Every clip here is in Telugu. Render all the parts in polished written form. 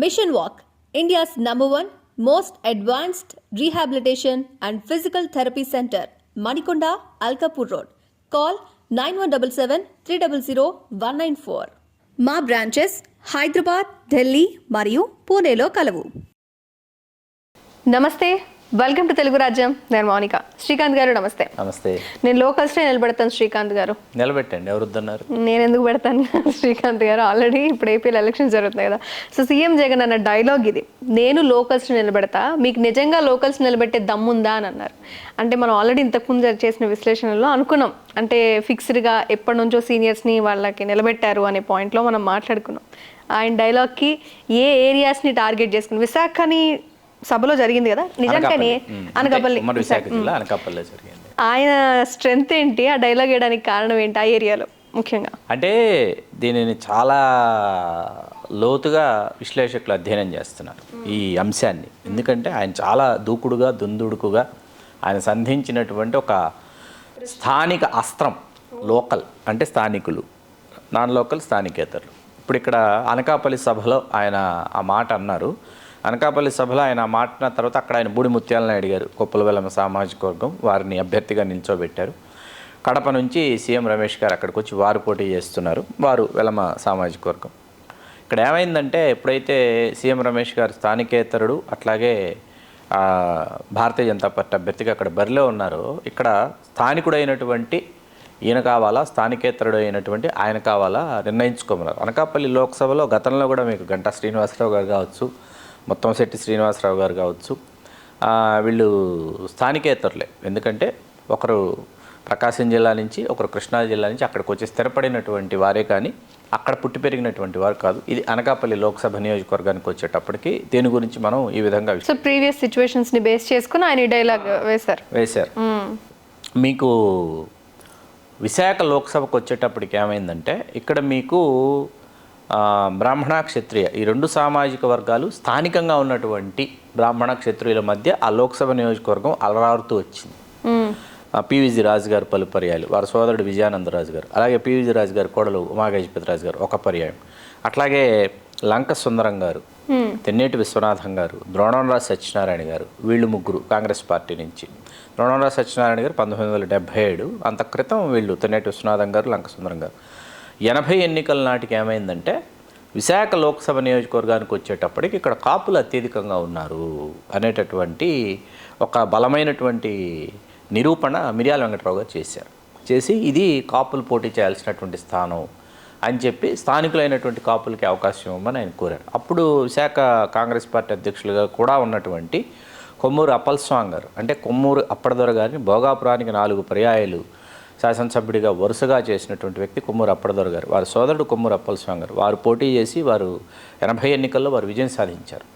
Mission Walk, India's #1 most advanced rehabilitation and physical therapy center, Manikonda, Alkapur Road. Call 9177 300 194. మా బ్రాంచెస్ హైదరాబాద్, ఢిల్లీ మరియు పూణేలో కలవు. నమస్తే, వెల్కమ్ టు తెలుగు రాజ్యం. నేను మౌనిక. శ్రీకాంత్ గారు నమస్తే. నమస్తే. నేను లోకల్స్నే నిలబెడతాను శ్రీకాంత్ గారు. నిలబెట్టండి, ఎవరు వద్దన్నారు? నేను ఎందుకు పెడతాను శ్రీకాంత్ గారు? ఆల్రెడీ ఇప్పుడు ఏపీలో ఎలక్షన్స్ జరుగుతున్నాయి కదా. సో సీఎం జగన్ అన్న డైలాగ్ ఇది, నేను లోకల్స్ నిలబెడతా, మీకు నిజంగా లోకల్స్ నిలబెట్టే దమ్ముందా అని అన్నారు. అంటే మనం ఆల్రెడీ ఇంతకుముందు చేసిన విశ్లేషణలో అనుకున్నాం, అంటే ఫిక్స్డ్గా ఎప్పటి నుంచో సీనియర్స్ని వాళ్ళకి నిలబెట్టారు అనే పాయింట్లో మనం మాట్లాడుకున్నాం. ఆయన డైలాగ్కి ఏ ఏరియాస్ని టార్గెట్ చేసుకుని, విశాఖని సభలో జరిగింది కదా, నిజంగానే అనకాపల్లి, ఆయన స్ట్రెంగ్త్ ఏంటి, ఆ డైలాగ్ వేయడానికి కారణం ఏంటి ఆ ఏరియాలో ముఖ్యంగా? అంటే దీనిని చాలా లోతుగా విశ్లేషకులు అధ్యయనం చేస్తున్నారు ఈ అంశాన్ని. ఎందుకంటే ఆయన చాలా దూకుడుగా, దుందుడుకుగా ఆయన సంధించినటువంటి ఒక స్థానిక అస్త్రం. లోకల్ అంటే స్థానికులు, నాన్ లోకల్ స్థానికేతరులు. ఇప్పుడు ఇక్కడ అనకాపల్లి సభలో ఆయన ఆ మాట అన్నారు. అనకాపల్లి సభలో ఆయన మాట్లాడిన తర్వాత అక్కడ ఆయన బూడి ముత్యాలను అడిగారు. కొప్పుల వెలమ సామాజిక వర్గం వారిని అభ్యర్థిగా నిల్చోబెట్టారు. కడప నుంచి సీఎం రమేష్ గారు అక్కడికి వచ్చి వారు పోటీ చేస్తున్నారు, వారు వెలమ సామాజిక వర్గం. ఇక్కడ ఏమైందంటే, ఎప్పుడైతే సీఎం రమేష్ గారు స్థానికేతరుడు అట్లాగే భారతీయ జనతా పార్టీ అభ్యర్థిగా అక్కడ బరిలో ఉన్నారో, ఇక్కడ స్థానికుడైనటువంటి ఈయన కావాలా, స్థానికేతరుడు అయినటువంటి ఆయన కావాలా నిర్ణయించుకోమన్నారు. అనకాపల్లి లోక్సభలో గతంలో కూడా మీకు గంటా శ్రీనివాసరావు గారు కావచ్చు, ముత్తంశెట్టి శ్రీనివాసరావు గారు కావచ్చు, వీళ్ళు స్థానికేతరులే. ఎందుకంటే ఒకరు ప్రకాశం జిల్లా నుంచి, ఒకరు కృష్ణా జిల్లా నుంచి అక్కడికి వచ్చి స్థిరపడినటువంటి వారే, కానీ అక్కడ పుట్టి పెరిగినటువంటి వారు కాదు. ఇది అనకాపల్లి లోక్సభ నియోజకవర్గానికి వచ్చేటప్పటికి దీని గురించి మనం ఈ విధంగా ప్రీవియస్ సిచ్యువేషన్స్ని బేస్ చేసుకుని ఆయన డైలాగ్ వేశారు. మీకు విశాఖ లోక్సభకు వచ్చేటప్పటికి ఏమైందంటే, ఇక్కడ మీకు బ్రాహ్మణ క్షత్రియ ఈ రెండు సామాజిక వర్గాలు స్థానికంగా ఉన్నటువంటి బ్రాహ్మణ క్షత్రియుల మధ్య ఆ లోక్సభ నియోజకవర్గం అలరారుతూ వచ్చింది. పివిజి రాజు గారు పలు పర్యాయాలు, వారి సోదరుడు విజయానందరాజు గారు, అలాగే పివిజి రాజు గారు కోడలు ఉమాగజపతిరాజు గారు ఒక పర్యాయం, అట్లాగే లంక సుందరం గారు, తెన్నేటి విశ్వనాథం గారు, ద్రోణంరాజు సత్యనారాయణ గారు, వీళ్ళు ముగ్గురు కాంగ్రెస్ పార్టీ నుంచి. ద్రోణంరాజు సత్యనారాయణ గారు 1977, అంత క్రితం వీళ్ళు తెన్నేటి విశ్వనాథం గారు, లంక సుందరం గారు. 80 ఎన్నికల నాటికి ఏమైందంటే, విశాఖ లోక్సభ నియోజకవర్గానికి వచ్చేటప్పటికి ఇక్కడ కాపులు అత్యధికంగా ఉన్నారు అనేటటువంటి ఒక బలమైనటువంటి నిరూపణ మిర్యాల వెంకటరావు గారు చేసి ఇది కాపులు పోటీ చేయాల్సినటువంటి స్థానం అని చెప్పి స్థానికులైనటువంటి కాపులకి అవకాశం ఇవ్వమని ఆయన కోరారు. అప్పుడు విశాఖ కాంగ్రెస్ పార్టీ అధ్యక్షులుగా కూడా ఉన్నటువంటి కొమ్మూరు అప్పలస్వామి గారు, అంటే కొమ్మూరు అప్పడదొర గారిని భోగాపురానికి 4 పర్యాయాలు శాసనసభ్యుడిగా వరుసగా చేసినటువంటి వ్యక్తి కొమ్మూరు అప్పడదొర గారు. వారి సోదరుడు కొమ్మూరు అప్పలస్వామి గారు, వారు పోటీ చేసి వారు 80 ఎన్నికల్లో వారు విజయం సాధించారు.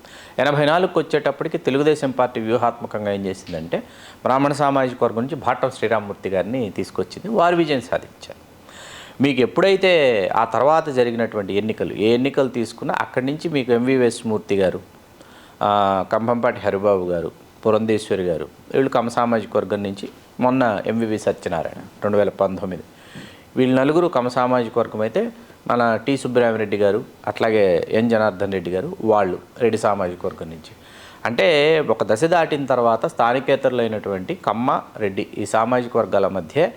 84కు వచ్చేటప్పటికి తెలుగుదేశం పార్టీ వ్యూహాత్మకంగా ఏం చేసిందంటే, బ్రాహ్మణ సామాజిక వర్గం నుంచి భాటం శ్రీరామమూర్తి గారిని తీసుకొచ్చింది, వారు విజయం సాధించారు. మీకు ఎప్పుడైతే ఆ తర్వాత జరిగినటువంటి ఏ ఎన్నికలు తీసుకున్నా అక్కడి నుంచి మీకు ఎంవిఎస్ మూర్తి గారు, కంభంపాటి హరిబాబు గారు, పురంధేశ్వరి గారు, వీళ్ళు కమ్మ సామాజిక వర్గం నుంచి, మొన్న ఎంవివి సత్యనారాయణ 2019, వీళ్ళు నలుగురు కమ్మ సామాజిక వర్గం అయితే, మన టి సుబ్బరామిరెడ్డి గారు అట్లాగే ఎన్ జనార్దన్ రెడ్డి గారు వాళ్ళు రెడ్డి సామాజిక వర్గం నుంచి. అంటే ఒక దశ దాటిన తర్వాత స్థానికేతరులైనటువంటి కమ్మ, రెడ్డి ఈ సామాజిక వర్గాల మధ్య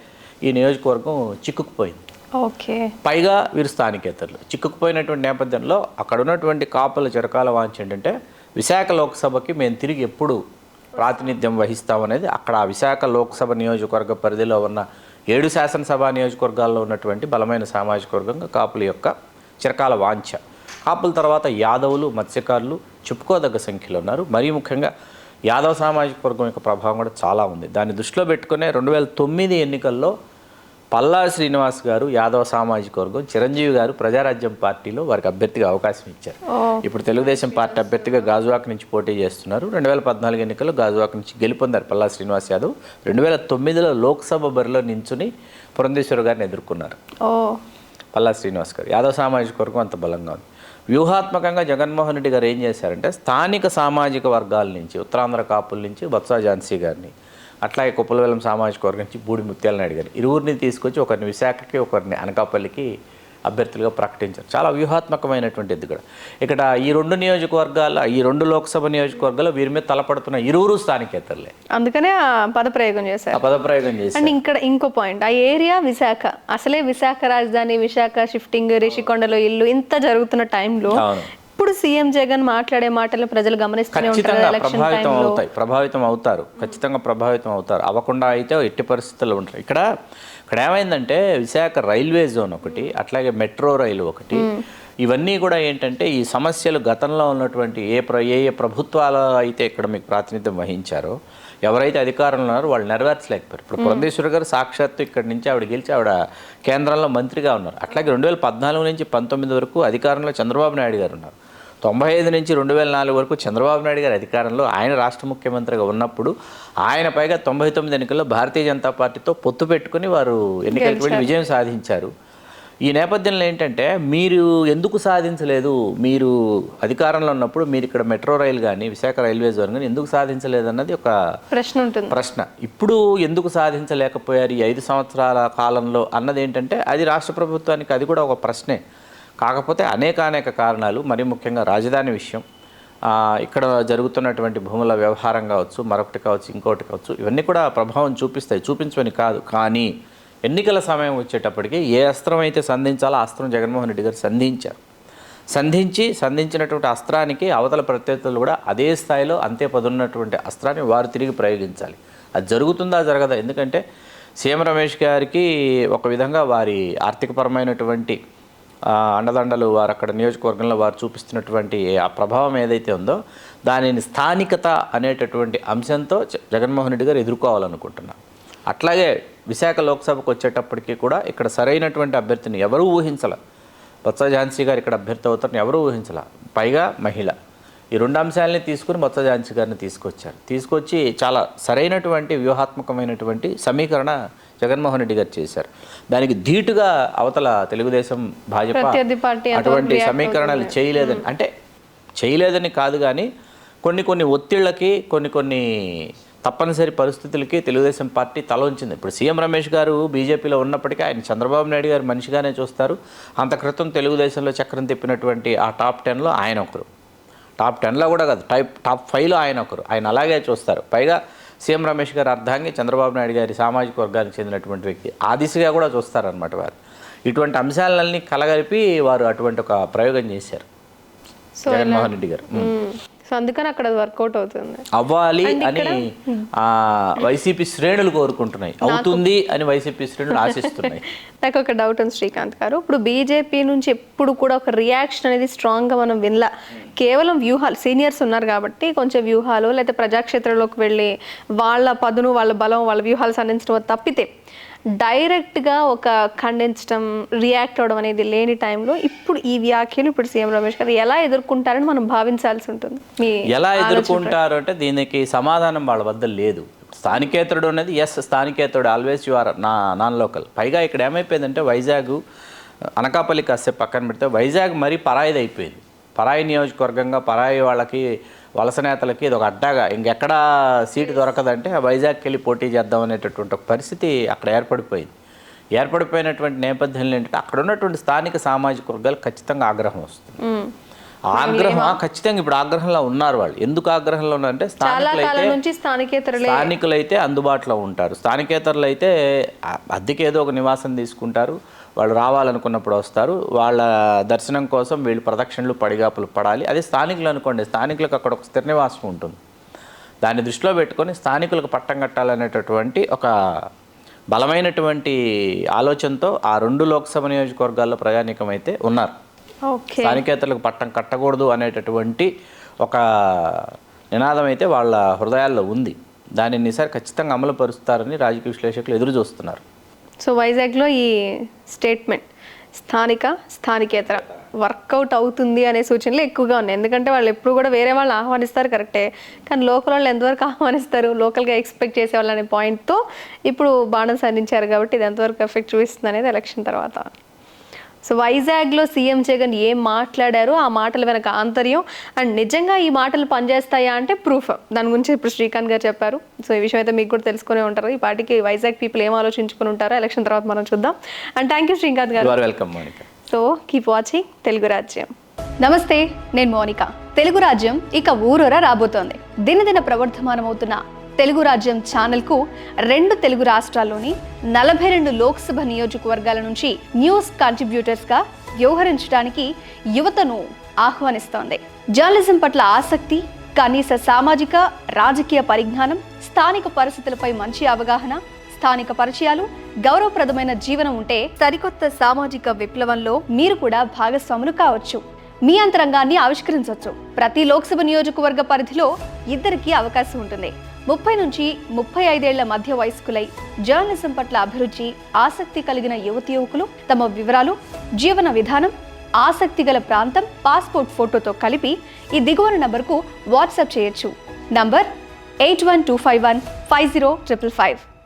ఈ నియోజకవర్గం చిక్కుకుపోయింది. ఓకే, పైగా వీరు స్థానికేతరులు చిక్కుకుపోయినటువంటి నేపథ్యంలో అక్కడ ఉన్నటువంటి కాపుల చిరకాల వాంఛ ఏంటంటే, విశాఖ లోక్సభకి మేము తిరిగి ఎప్పుడు ప్రాతినిధ్యం వహిస్తామనేది అక్కడ ఆ విశాఖ లోక్సభ నియోజకవర్గ పరిధిలో ఉన్న 7 శాసనసభ నియోజకవర్గాల్లో ఉన్నటువంటి బలమైన సామాజిక వర్గంగా కాపుల యొక్క చిరకాల వాంఛ. కాపుల తర్వాత యాదవులు, మత్స్యకారులు చెప్పుకోదగ్గ సంఖ్యలో ఉన్నారు. మరీ ముఖ్యంగా యాదవ సామాజిక వర్గం యొక్క ప్రభావం కూడా చాలా ఉంది. దాన్ని దృష్టిలో పెట్టుకునే 2009 ఎన్నికల్లో పల్లా శ్రీనివాస్ గారు యాదవ సామాజిక వర్గం, చిరంజీవి గారు ప్రజారాజ్యం పార్టీలో వారికి అభ్యర్థిగా అవకాశం ఇచ్చారు. ఇప్పుడు తెలుగుదేశం పార్టీ అభ్యర్థిగా గాజువాక నుంచి పోటీ చేస్తున్నారు. 2014 ఎన్నికల్లో గాజువాక నుంచి గెలుపొందారు పల్లా శ్రీనివాస్ యాదవ్. 2009లో లోక్సభ బరిలో నించుని పురంధేశ్వరి గారిని ఎదుర్కొన్నారు పల్లా శ్రీనివాస్ గారు. యాదవ సామాజిక వర్గం అంత బలంగా ఉంది. వ్యూహాత్మకంగా జగన్మోహన్ రెడ్డి గారు ఏం చేశారంటే, స్థానిక సామాజిక వర్గాల నుంచి, ఉత్తరాంధ్ర కాపుల నుంచి బొత్స ఝాన్సీ గారిని, అట్లాగే కొప్పలవెల్లం సామాజిక వర్గం నుంచి బూడి ముత్యాలను అడిగారు. ఇరువురిని తీసుకొచ్చి ఒకరిని విశాఖకి, ఒకరిని అనకాపల్లికి అభ్యర్థులుగా ప్రకటించారు. చాలా వ్యూహాత్మకమైనటువంటి ఎత్తుగడ. ఇక్కడ ఈ 2 నియోజకవర్గాల, ఈ 2 లోక్సభ నియోజకవర్గాలు వీరి మీద తలపడుతున్న ఇరువురు స్థానికేతరులే. అందుకనే ఆ పదప్రయోగం చేశారు. ఆ పదప్రయోగం చేసి అండ్ ఇక్కడ ఇంకో పాయింట్, ఆ ఏరియా విశాఖ, అసలే విశాఖ రాజధాని, విశాఖ షిఫ్టింగ్, రిషికొండలో ఇల్లు ఇంత జరుగుతున్న టైంలో ఇప్పుడు సీఎం జగన్ మాట్లాడే మాటలు ప్రజలు గమనిస్తూనే ఉంటారు. ప్రభావితం అవుతారు, ఖచ్చితంగా ప్రభావితం అవుతారు. అవ్వకుండా అయితే ఎట్టి పరిస్థితుల్లో ఉంటారు. ఇక్కడ ఏమైందంటే విశాఖ రైల్వే జోన్ ఒకటి, అట్లాగే మెట్రో రైలు ఒకటి, ఇవన్నీ కూడా ఏంటంటే ఈ సమస్యలు గతంలో ఉన్నటువంటి ఏ ప్రభుత్వాలు అయితే ఇక్కడ మీకు ప్రాతినిధ్యం వహించారో, ఎవరైతే అధికారంలో ఉన్నారో వాళ్ళు నెరవేర్చలేకపోయారు. ఇప్పుడు పురంధేశ్వరి గారు సాక్షాత్తు ఇక్కడి నుంచి ఆవిడ గెలిచి ఆవిడ కేంద్రంలో మంత్రిగా ఉన్నారు. అట్లాగే 2014 నుంచి 19 వరకు అధికారంలో చంద్రబాబు నాయుడు గారు ఉన్నారు. 95 నుంచి 2004 వరకు చంద్రబాబు నాయుడు గారి అధికారంలో ఆయన రాష్ట్ర ముఖ్యమంత్రిగా ఉన్నప్పుడు ఆయన పైగా 99 ఎన్నికల్లో భారతీయ జనతా పార్టీతో పొత్తు పెట్టుకుని వారు ఎన్నికలకు వెళ్ళి విజయం సాధించారు. ఈ నేపథ్యంలో ఏంటంటే మీరు ఎందుకు సాధించలేదు, మీరు అధికారంలో ఉన్నప్పుడు మీరు ఇక్కడ మెట్రో రైలు కానీ విశాఖ రైల్వే జోన్ కానీ ఎందుకు సాధించలేదు అన్నది ఒక ప్రశ్న. ఇప్పుడు ఎందుకు సాధించలేకపోయారు ఈ 5 సంవత్సరాల కాలంలో అన్నది ఏంటంటే అది రాష్ట్ర ప్రభుత్వానికి అది కూడా ఒక ప్రశ్నే. కాకపోతే అనేక కారణాలు, మరీ ముఖ్యంగా రాజధాని విషయం, ఇక్కడ జరుగుతున్నటువంటి భూముల వ్యవహారం కావచ్చు, మరొకటి కావచ్చు, ఇంకోటి కావచ్చు, ఇవన్నీ కూడా ప్రభావం చూపిస్తాయి, చూపించమని కాదు. కానీ ఎన్నికల సమయం వచ్చేటప్పటికి ఏ అస్త్రం అయితే సంధించాలో ఆ అస్త్రం జగన్మోహన్ రెడ్డి గారు సంధించారు. సంధించినటువంటి అస్త్రానికి అవతల ప్రత్యర్థులు కూడా అదే స్థాయిలో అంతే పదున్నటువంటి అస్త్రాన్ని వారు తిరిగి ప్రయోగించాలి. అది జరుగుతుందా జరగదా? ఎందుకంటే సీఎం రమేష్ గారికి ఒక విధంగా వారి ఆర్థికపరమైనటువంటి అండదండలు, వారు అక్కడ నియోజకవర్గంలో వారు చూపిస్తున్నటువంటి ఆ ప్రభావం ఏదైతే ఉందో దానిని స్థానికత అనేటటువంటి అంశంతో జగన్మోహన్ రెడ్డి గారు ఎదుర్కోవాలనుకుంటున్నారు. అట్లాగే విశాఖ లోక్సభకు వచ్చేటప్పటికీ కూడా ఇక్కడ సరైనటువంటి అభ్యర్థిని ఎవరూ ఊహించాల. బొత్స ఝాన్సీ గారు ఇక్కడ అభ్యర్థి అవుతారని ఎవరూ ఊహించాల. పైగా మహిళ. ఈ 2 అంశాలని తీసుకుని బొత్స ఝాన్సీ గారిని తీసుకొచ్చి చాలా సరైనటువంటి వ్యూహాత్మకమైనటువంటి సమీకరణ జగన్మోహన్ రెడ్డి గారు చేశారు. దానికి ధీటుగా అవతల తెలుగుదేశం, భాజపా అటువంటి సమీకరణలు చేయలేదని కాదు, కానీ కొన్ని ఒత్తిళ్లకి, కొన్ని తప్పనిసరి పరిస్థితులకి తెలుగుదేశం పార్టీ తల ఉంచింది. ఇప్పుడు సీఎం రమేష్ గారు బీజేపీలో ఉన్నప్పటికీ ఆయన చంద్రబాబు నాయుడు గారు మనిషిగానే చూస్తారు. అంత క్రితం తెలుగుదేశంలో చక్రం తిప్పినటువంటి ఆ టాప్ 10లో ఆయన ఒకరు, టాప్ 10లో కూడా కాదు, టాప్ 5లో ఆయన ఒకరు. ఆయన అలాగే చూస్తారు. పైగా సీఎం రమేష్ గారు అర్ధాంగి, చంద్రబాబు నాయుడు గారి సామాజిక వర్గానికి చెందినటువంటి వ్యక్తి, ఆ దిశగా కూడా చూస్తారనమాట వారు. ఇటువంటి అంశాలన్నీ కలగలిపి వారు అటువంటి ఒక ప్రయోగం చేశారు జగన్మోహన్ రెడ్డి గారు. సో అందుకని అక్కడ వర్కౌట్ అవుతుంది, అవ్వాలి అని వైసీపీ శ్రేణులు కోరుకుంటున్నాయి, అవుతుంది అని వైసీపీ శ్రేణులు ఆశిస్తున్నాయి. నాకు ఒక డౌట్ ఉంది శ్రీకాంత్ గారు, ఇప్పుడు బీజేపీ నుంచి ఎప్పుడు కూడా ఒక రియాక్షన్ అనేది స్ట్రాంగ్గా మనం వినలా. కేవలం వ్యూహాలు, సీనియర్స్ ఉన్నారు కాబట్టి కొంచెం వ్యూహాలు, లేకపోతే ప్రజాక్షేత్రంలోకి వెళ్ళి వాళ్ళ పదును, వాళ్ళ బలం, వాళ్ళ వ్యూహాలు సంధించడం తప్పితే డైరెక్ట్గా ఒక ఖండించడం, రియాక్ట్ అవ్వడం అనేది లేని టైంలో ఇప్పుడు ఈ వ్యాఖ్యలు ఇప్పుడు సీఎం రమేష్ గారు ఎలా ఎదుర్కొంటారని మనం భావించాల్సి ఉంటుంది. ఎలా ఎదుర్కొంటారు అంటే దీనికి సమాధానం వాళ్ళ వద్ద లేదు. స్థానికేతరుడు అనేది స్థానికేతరుడు, always you are non local. పైగా ఇక్కడ ఏమైపోయిందంటే వైజాగ్, అనకాపల్లి కాసేపు పక్కన పెడితే వైజాగ్ మరీ పరాయిది అయిపోయింది. పరాయి నియోజకవర్గంగా, పరాయి వాళ్ళకి, వలస నేతలకి ఇది ఒక అడ్డాగా, ఇంకెక్కడా సీటు దొరకదంటే వైజాగ్కి వెళ్ళి పోటీ చేద్దాం అనేటటువంటి ఒక పరిస్థితి అక్కడ ఏర్పడిపోయినటువంటి నేపథ్యంలో ఏంటంటే అక్కడ ఉన్నటువంటి స్థానిక సామాజిక వర్గాలు ఖచ్చితంగా ఆగ్రహం వస్తుంది. ఆగ్రహం ఖచ్చితంగా ఇప్పుడు ఆగ్రహంలో ఉన్నారు వాళ్ళు. ఎందుకు ఆగ్రహంలో ఉన్నారంటే స్థానికులైతే అందుబాటులో ఉంటారు, స్థానికేతరులు అయితే అద్దెకి ఏదో ఒక నివాసం తీసుకుంటారు, వాళ్ళు రావాలనుకున్నప్పుడు వస్తారు, వాళ్ళ దర్శనం కోసం వీళ్ళు ప్రదక్షిణలు, పడిగాపులు పడాలి. అదే స్థానికులు అనుకోండి, స్థానికులకు అక్కడ ఒక స్థిర నివాసం ఉంటుంది. దాన్ని దృష్టిలో పెట్టుకొని స్థానికులకు పట్టం కట్టాలనేటటువంటి ఒక బలమైనటువంటి ఆలోచనతో ఆ 2 లోక్సభ నియోజకవర్గాల్లో ప్రయాణికం అయితే ఉన్నారు. స్థానికేతరులకు పట్టం కట్టకూడదు అనేటటువంటి ఒక నినాదం అయితే వాళ్ళ హృదయాల్లో ఉంది. దానిని ఈసారి ఖచ్చితంగా అమలు పరుస్తారని రాజకీయ విశ్లేషకులు ఎదురు చూస్తున్నారు. సో వైజాగ్లో ఈ స్టేట్మెంట్ స్థానికేతర వర్కౌట్ అవుతుంది అనే సూచనలు ఎక్కువగా ఉన్నాయి. ఎందుకంటే వాళ్ళు ఎప్పుడు కూడా వేరే వాళ్ళు ఆహ్వానిస్తారు కరెక్టే, కానీ లోకల్ వాళ్ళు ఎంతవరకు ఆహ్వానిస్తారు, లోకల్గా ఎక్స్పెక్ట్ చేసేవాళ్ళు అనే పాయింట్తో ఇప్పుడు బాణం సంధించారు. కాబట్టి ఇది ఎంతవరకు ఎఫెక్ట్ చూపిస్తుంది అనేది ఎలక్షన్ తర్వాత. సో వైజాగ్లో సీఎం జగన్ ఏం మాట్లాడారు, ఆ మాటల వెనక ఆంతర్యం, అండ్ నిజంగా ఈ మాటలు పనిచేస్తాయా అంటే ప్రూఫ్, దాని గురించి ఇప్పుడు శ్రీకాంత్ గారు చెప్పారు. సో ఈ విషయం అయితే మీకు కూడా తెలుసుకునే ఉంటారు. ఈ పార్టీకి వైజాగ్ పీపుల్ ఏం ఆలోచించుకుని ఉంటారో ఎలక్షన్ తర్వాత మనం చూద్దాం. అండ్ థ్యాంక్ యూ శ్రీకాంత్ గారు. Welcome. So keep watching Telugu రాజ్యం. నమస్తే, నేను మోనిక. తెలుగు రాజ్యం ఇక ఊరూరా రాబోతోంది. దినదిన ప్రవర్ధమానమవుతున్న తెలుగు రాజ్యం ఛానల్కు 2 తెలుగు రాష్ట్రాల్లోని 42 లోక్సభ నియోజకవర్గాల నుంచి న్యూస్ కంట్రిబ్యూటర్స్గా వ్యవహరించడానికి యువతను ఆహ్వానిస్తోంది. జర్నలిజం పట్ల ఆసక్తి, కనీస సామాజిక రాజకీయ పరిజ్ఞానం, స్థానిక పరిస్థితులపై మంచి అవగాహన, స్థానిక పరిచయాలు, గౌరవప్రదమైన జీవనం ఉంటే సరికొత్త సామాజిక విప్లవంలో మీరు కూడా భాగస్వాములు కావచ్చు. మీ అంతరంగాన్ని ఆవిష్కరించవచ్చు. ప్రతి లోక్సభ నియోజకవర్గ పరిధిలో 2కి అవకాశం ఉంటుంది. 30 నుంచి 35 ఏళ్ల మధ్య వయస్కులై జర్నలిజం పట్ల అభిరుచి, ఆసక్తి కలిగిన యువకులు తమ వివరాలు, జీవన విధానం, ఆసక్తి గల ప్రాంతం, పాస్పోర్ట్ ఫోటోతో కలిపి ఈ దిగువన నంబర్కు వాట్సాప్ చేయొచ్చు. నంబర్ 8125150555.